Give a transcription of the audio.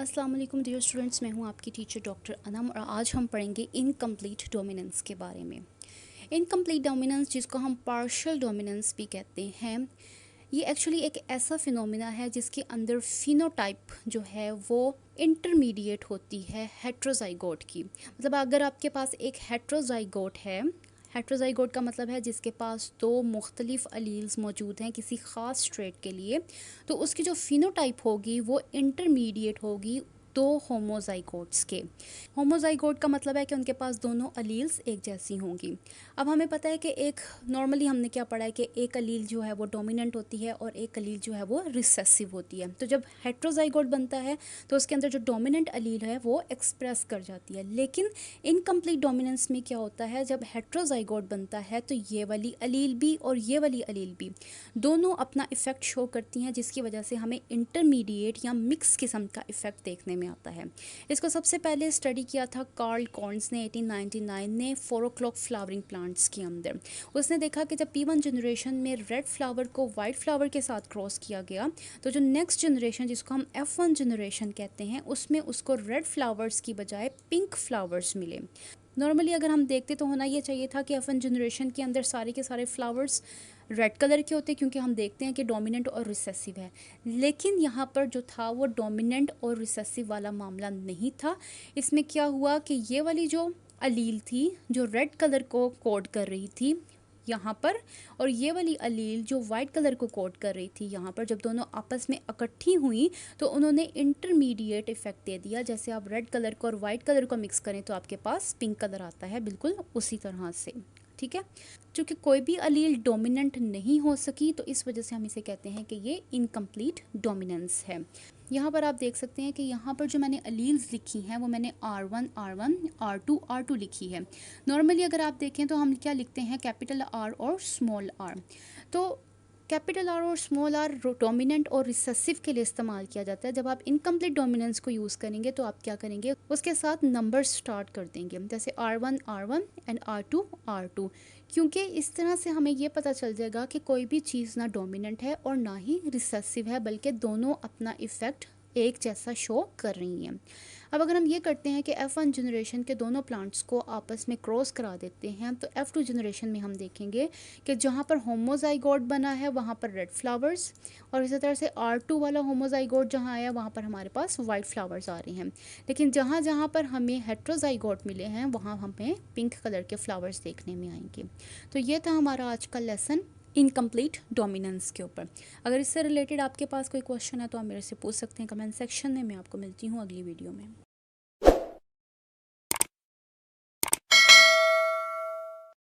अस्सलाम वालेकुम dear students, मैं हूं आपकी टीचर डॉक्टर अनम और आज हम पढ़ेंगे इनकम्प्लीट डोमिनेंस के बारे में। इनकम्प्लीट डोमिनेंस, जिसको हम पार्शियल डोमिनेंस भी कहते हैं, ये एक्चुअली एक ऐसा फिनोमिना है जिसके अंदर फिनोटाइप जो है वो इंटरमीडिएट होती है हेट्रोजाइगोट की। मतलब अगर आपके पास एक हेट्रोजाइगोट है, हेट्रोजाइगोट का मतलब है जिसके पास दो मुख्तलिफ अलील्स मौजूद हैं किसी ख़ास ट्रेट के लिए, तो उसकी जो फिनोटाइप होगी वो इंटरमीडिएट होगी दो होमोजाइगोट्स के। होमोजाइगोट का मतलब है कि उनके पास दोनों अलील्स एक जैसी होंगी। अब हमें पता है कि एक नॉर्मली हमने क्या पढ़ा है कि एक अलील जो है वो डोमिनेंट होती है और एक अलील जो है वो रिसेसिव होती है। तो जब हेट्रोजाइगोट बनता है तो उसके अंदर जो डोमिनेंट अलील है वो एक्सप्रेस कर जाती है। लेकिन इनकम्प्लीट डोमिनेंस में क्या होता है, जब हेट्रोजाइगोट बनता है तो ये वाली अलील भी और ये वाली अलील भी दोनों अपना इफ़ेक्ट शो करती हैं, जिसकी वजह से हमें इंटरमीडिएट या मिक्स किस्म का इफ़ेक्ट देखने में आता है। इसको सबसे पहले स्टडी किया था कार्ल कॉर्न्स ने 1899 ने 4 o'clock फ्लावरिंग प्लांट्स के अंदर। उसने देखा कि जब P1 जनरेशन में रेड फ्लावर को वाइट फ्लावर के साथ क्रॉस किया गया तो जो नेक्स्ट जनरेशन जिसको हम F1 जनरेशन कहते हैं उसमें उसको रेड फ्लावर्स की बजाय पिंक फ्लावर्स मिले। नॉर्मली अगर हम देखते तो होना ये चाहिए था कि F1 जनरेशन के अंदर सारे के सारे फ्लावर्स रेड कलर के होते, क्योंकि हम देखते हैं कि डोमिनेंट और रिसेसिव है। लेकिन यहाँ पर जो था वो डोमिनेंट और रिसेसिव वाला मामला नहीं था। इसमें क्या हुआ कि ये वाली जो अलील थी जो रेड कलर को कोड कर रही थी यहाँ पर, और ये वाली अलील जो वाइट कलर को कोड कर रही थी यहाँ पर, जब दोनों आपस में इकट्ठी हुई तो उन्होंने इंटरमीडिएट इफेक्ट दे दिया। जैसे आप रेड कलर को और वाइट कलर को मिक्स करें तो आपके पास पिंक कलर आता है, बिल्कुल उसी तरह से। ठीक है, क्योंकि कोई भी अलील डोमिनेंट नहीं हो सकी तो इस वजह से हम इसे कहते हैं कि ये इनकम्प्लीट डोमिनेंस है। यहाँ पर आप देख सकते हैं कि यहाँ पर जो मैंने अलील्स लिखी हैं वो मैंने R1 R1 R2 R2 लिखी है। नॉर्मली अगर आप देखें तो हम क्या लिखते हैं, कैपिटल R और स्मॉल r। तो कैपिटल R और स्मॉल r डोमिनेंट और रिसेसिव के लिए इस्तेमाल किया जाता है। जब आप इनकम्प्लीट डोमिनेंस को यूज़ करेंगे तो आप क्या करेंगे, उसके साथ नंबर स्टार्ट कर देंगे, जैसे R1 R1 and R2 R2, क्योंकि इस तरह से हमें ये पता चल जाएगा कि कोई भी चीज़ ना डोमिनेंट है और ना ही रिसेसिव है, बल्कि दोनों अपना इफ़ेक्ट एक जैसा शो कर रही हैं। अब अगर हम ये करते हैं कि F1 जनरेशन के दोनों प्लांट्स को आपस में क्रॉस करा देते हैं तो F2 जनरेशन में हम देखेंगे कि जहाँ पर होमोजाइगोट बना है वहाँ पर रेड फ्लावर्स, और इसी तरह से R2 वाला होमोजाइगोट जहाँ आया वहाँ पर हमारे पास वाइट फ्लावर्स आ रहे हैं। लेकिन जहाँ जहाँ पर हमें हेट्रोजाइगोट मिले हैं वहाँ हमें पिंक कलर के फ्लावर्स देखने में आएंगे। तो ये था हमारा आज का लेसन इनकम्प्लीट डोमिनेंस के ऊपर। अगर इससे रिलेटेड आपके पास कोई क्वेश्चन है तो आप मेरे से पूछ सकते हैं कमेंट सेक्शन में। मैं आपको मिलती हूँ अगली वीडियो में।